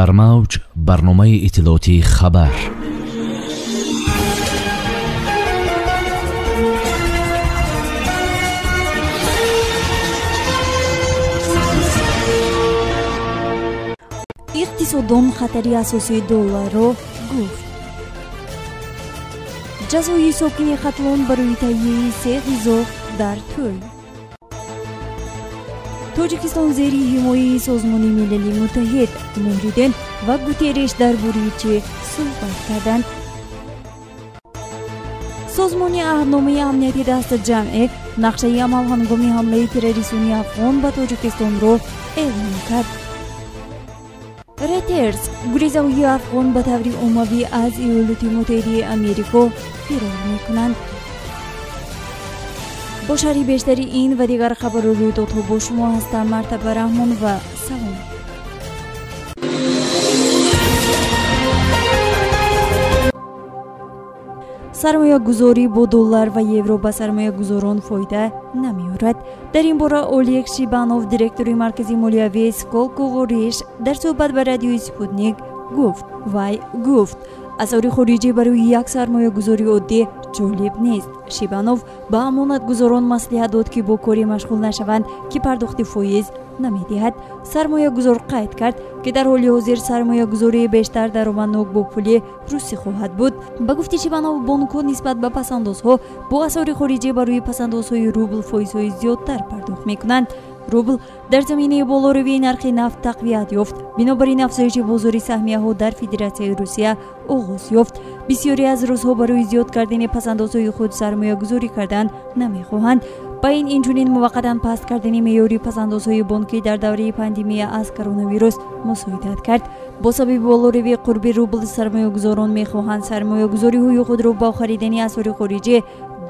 در موج برنامه اطلاعاتی خبر. اقتصاددان خطری اساسی دلار را گفت. جزای ساکن خطلان برای تهیه 3 غذا در طول. تاجیکستان زیر حمایت سازمان ملل متحد مهریدن و گوترش درباره چه صحبت کردند. سازمان عهدنامه امنیتی دست جمع نقشه عمل هنگام حمله تروریستی افغان به تاجیکستان را اعلام کرد. رایترز گریزهای افغان به طور عمومی از ایالات متحده آمریکا فرار میکنند. با شرح بیشتری این و دیگر خبر و رویدادها با شما هستم مرتبه رحمان و سلام. سرمایه گذاری با دلار و یورو به سرمایه گذاران فایده نمی‌آورد. در این باره اولیگ شیبانوف دیرکتور مرکزی مالیوی سکولکووریش در صحبت با رادیوی سپوتنیک گفت اثر خارجی برای یک سرمایه گذاری عادی جالب نیست. شیبانوف به امانت گذاران مصلحت داد که با کاری مشغول نشوند که پرداخت فایز نمی‌دهد. سرمایه گذار قید کرد که در حال حاضر سرمایه گذاری بیشتر درآمدناک با پول روسی خواهد بود. با گفته شیبانوف بانک‌ها نسبت به پس‌اندازها با اثر خارجی برای پس‌اندازهای روبل فایزهای زیادتر پرداخت می‌کنند. روبل در زمینه بالاروی نرخ نفت تقویت یافت. بنابراین افزایش بازار سهمیه‌ها در فدراسیون روسیه آغاز یافت. بسیاری از روس‌ها برای زیاد کردن پس‌اندازهای خود سرمایه گذاری کردن نمی‌خواهند. با این چنین موقتا پست کردن معیار پس‌اندازهای بانکی در دوره پاندمی از کرونا ویروس مساعدت کرد. با سبب بالاروی قرب روبل سرمایه‌گذاران می‌خواهند سرمایه‌گذاری‌های خود را با خریدن اسعار خارجی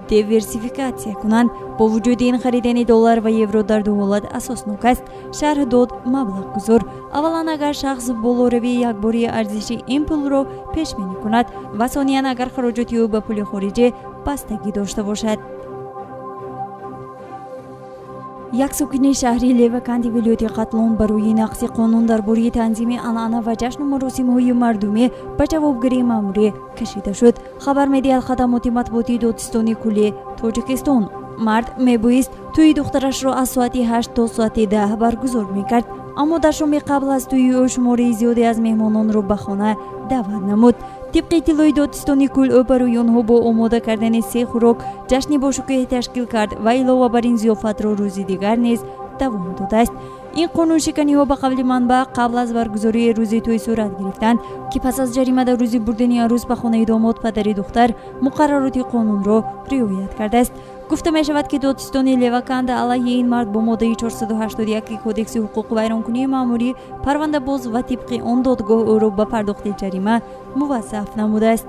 دیورسیفیکاسیون کنند. با وجود این خریدن دلار و یورو در دو حالت اساسناک است. شرح داد مبلغ گذار. اولا اگر شخص بالاروی یک باری ارزش این پول را پیش بینی کند و ثانیا اگر خراجات او به پول خارجی بستگی داشته باشد. یک ساکن شهری لیوکند ولایت قطلان برای نقض قانون درباره تنظیم عنعنه و جشن و مراسم‌های مردمی به جوابگیری مأموری کشیده شد. خبر می‌دهد خدمات مطبوعاتی دادستانی کلی تاجیکستان مرد میبایست توی دخترش را از ساعت 8 تا ساعت 10 برگزار میکرد، اما در شام قبل از توی او شماره زیادی از مهمانان را به خانه دعوت نمود. طبق اطلاع دادستانی کل او برای آنها با آماده کردن 3 خوراک جشن باشکوه تشکیل کرد و علاوه بر این ضیافت را روزی دیگر نیز دوام داده است. این قانون شکنی ها به قول منبع قبل از برگزاری روزی توی صورت گرفتند که پس از جریمه در روزی بردن عروس به خانه داماد پدر دختر مقررات قانون را رعایت کرده است. گفته می شود که دادستان لیوکند علیه این مرد با ماده 481 کدکس حقوق ویرانکنی مأموری پرونده باز و طبق آن دادگاه او را به پرداخت جریمه موظف نموده است.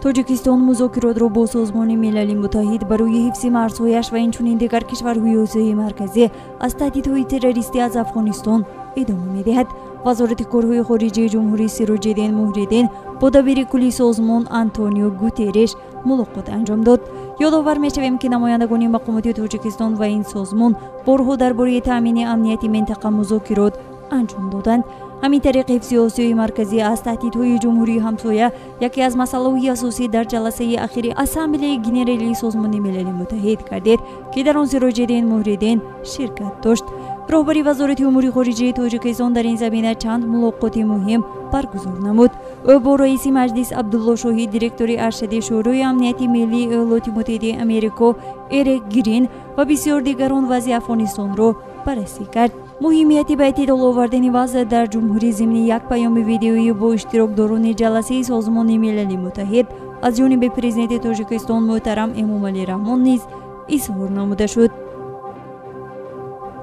تاجیکستان مذاکرات را با سازمان ملل متحد برای حفظ مرزهایش و اینچنین دیگر کشورهای آسیای مرکزی از تهدیدهای تروریستی از افغانستان ادامه می‌دهد. وزارت کارهای خارجه جمهوری سراج‌الدین مهریدن با دبیر کلی سازمان آنتونیو گوترش ملاقات انجام داد. یادآور می‌شویم که نمایندگان مقامات تاجیکستان و این سازمان بارها درباره تأمین امنیت منطقه مذاکرات انجام دادند. همین طریق حفظ آسیای مرکزی از تهدیدهای جمهوری همسایه یکی از مسائل اساسی در جلسه اخیر اسامبله ژنرالی سازمان ملل متحد گردید که در آن سراج‌الدین مهریدن شرکت داشت. رهبری وزارت امور خارجه تاجیکستان در این زمینه چند ملاقات مهم برگزار نمود. او با رئیس مجلس عبدالله شاهی، دیرکتور ارشد شورای امنیت ملی ایالات متحده آمریکا اریک گرین و بسیار دیگران وضع افغانستان را بررسی کرد. مهمیت به اعتدال آوردن وضع در جمهوری ضمن یک پیام ویدیویی با اشتراکداران جلسه سازمان ملل متحد از جانب پرزیدنت تاجیکستان محترم امامعلی رحمان نیز اظهار نموده شد.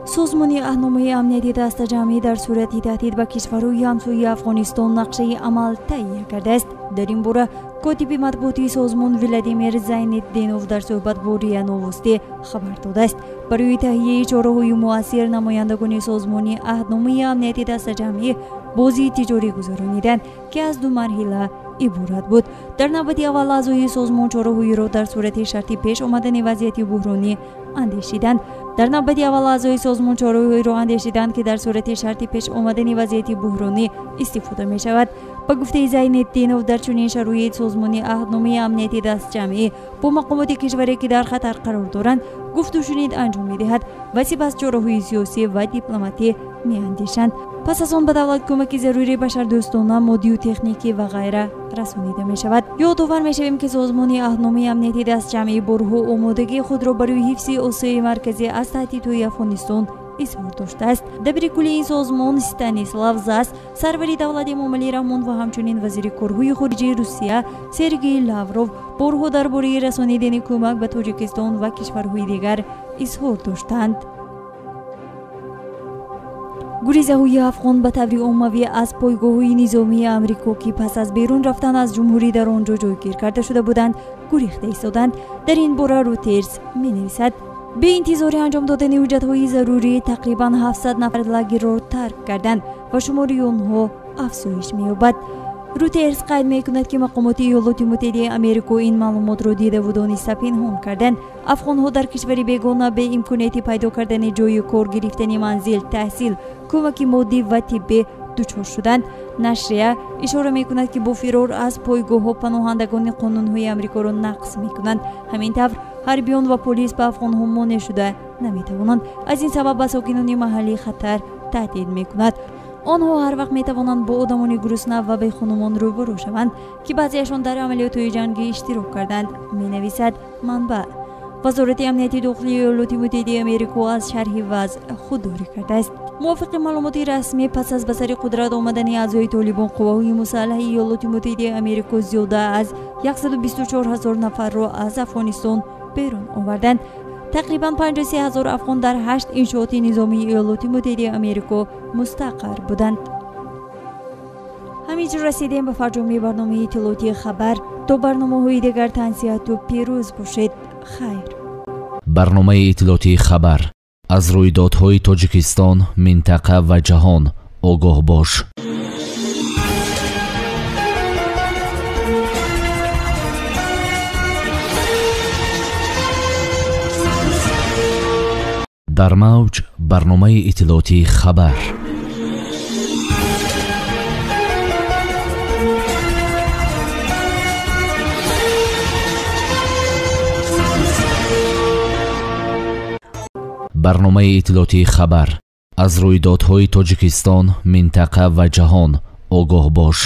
سازمان عهدنامه امنیتی دست جمعی در صورت تهدید به کشورهای همسایه افغانستان نقشه عمل تهیه کرده است. در این باره کاتب مطبوعاتی سازمان ولادیمیر زین‌الدینوف در صحبت با ریا نواستی خبر داده است. برای تهیه چاره‌های مؤثر نمایندگان سازمان عهدنامه امنیتی دست جمعی بازی تجاری گذرانیدند که از 2 مرحله عبارت بود. در نوبت اول اعضای سازمان چاره‌های را در صورت شرطی پیش آمدن وضعیت بحرانی اندیشیدند. дар навбати аввал аъзои созмон чораҳоеро андешиданд ки дар сурати шарти пеш омадани вазъияти буҳронӣ истифода мешавад. ба гуфтаи Зайнетдинов, дар чунин шароит созмони аҳдномаи амнияти дастҷамъӣ бо мақомоти кишваре ки дар хатар қарор доранд гуфтушунид анҷом медиҳад ва сипас чораҳои сиёсӣ ва дипломатӣ меандешанд. пас аз он ба давлат кӯмаки зарурии башардӯстона, моддию техникӣ ва ғайра расонида мешавад. ёдовар мешавем ки созмони аҳдномаи амнияти дастҷамъӣ борҳо омодагии худро барои ҳифзи Осиёи марказӣ аз таҳдидҳои Афғонистон изҳор доштааст. дабири кулли ин созмон Станислав Зас, сарвари давлати Эмомалӣ Раҳмон ва ҳамчунин вазири корҳои хориҷии Русия Сергей Лавров борҳо дар бораи расонидани кӯмак ба Тоҷикистон ва кишварҳои дигар изҳор доштанд. гурезаҳои афғон ба таври оммавӣ аз пойгоҳҳои низомии амрико ки пас аз берун рафтан аз ҷумҳурӣ дар он ҷо ҷойгир карда шуда буданд гурехта истоданд. дар ин бора Reuters менависад: бе интизори анҷом додани ҳуҷҷатҳои зарурӣ тақрибан 700 нафар лагерро тарк карданд ва шумори онҳо афзоиш меёбад. Reuters қайд мекунад ки мақомоти Иёлоти Муттаҳидаи Амрико ин маълумотро дидаву дониста пинҳон карданд. афғонҳо дар кишвари бегона бе имконияти пайдо кардани ҷойи кор, гирифтани манзил, таҳсил, кӯмаки моддӣ ва тиббӣ дучор шуданд. Нашрия ишора мекунад ки бо фирор аз пойгоҳҳо паноҳандагони қонунҳои амрикоро нақс мекунанд. ҳамин тавр ҳарбиён ва полис ба афғонҳо монеъ шуда наметавонанд. аз ин сабаб ба сокинони маҳаллӣ хатар таҳдид мекунад. онҳо ҳар вақт метавонанд бо одамони гурусна ва бехонумон рӯбарӯ шаванд ки баъзеашон дар амалиётҳои ҷангӣ иштирок карданд, менависад манбаъ. вазорати амнияти дохилии Иёлоти Муттаҳидаи Амрико аз шарҳи вазъ худдорӣ кардааст. мувофиқи маълумоти расмӣ, пас аз ба сари қудрат омадани аъзои Толибон, қувваҳои мусаллаҳи Иёлоти Муттаҳидаи Амрико зиёда аз 124 000 нафарро аз Афғонистон берун оварданд. тақрибан 53 000 афғон дар 8 иншооти низомии Иёлоти Муттаҳидаи Амрико мустақар буданд. ҳамин ҷо расидем ба фарҷоми барномаи иттилоотии хабар. то барномаҳои дигар тансиҳату пирӯз бошед. хайр. барномаи иттилоотии хабар. аз рӯйдодҳои Тоҷикистон, минтақа ва ҷаҳон огоҳ бош. дар мавҷ барномаи иттилоотии хабар. барномаи иттилоотии хабар. аз рӯйдодҳои Тоҷикистон, минтақа ва ҷаҳон огоҳ бош.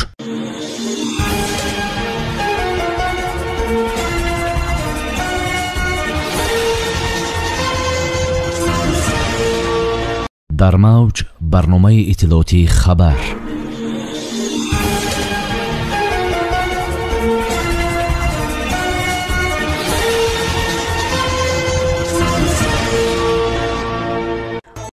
дар мавҷ барномаи иттилоотии хабар.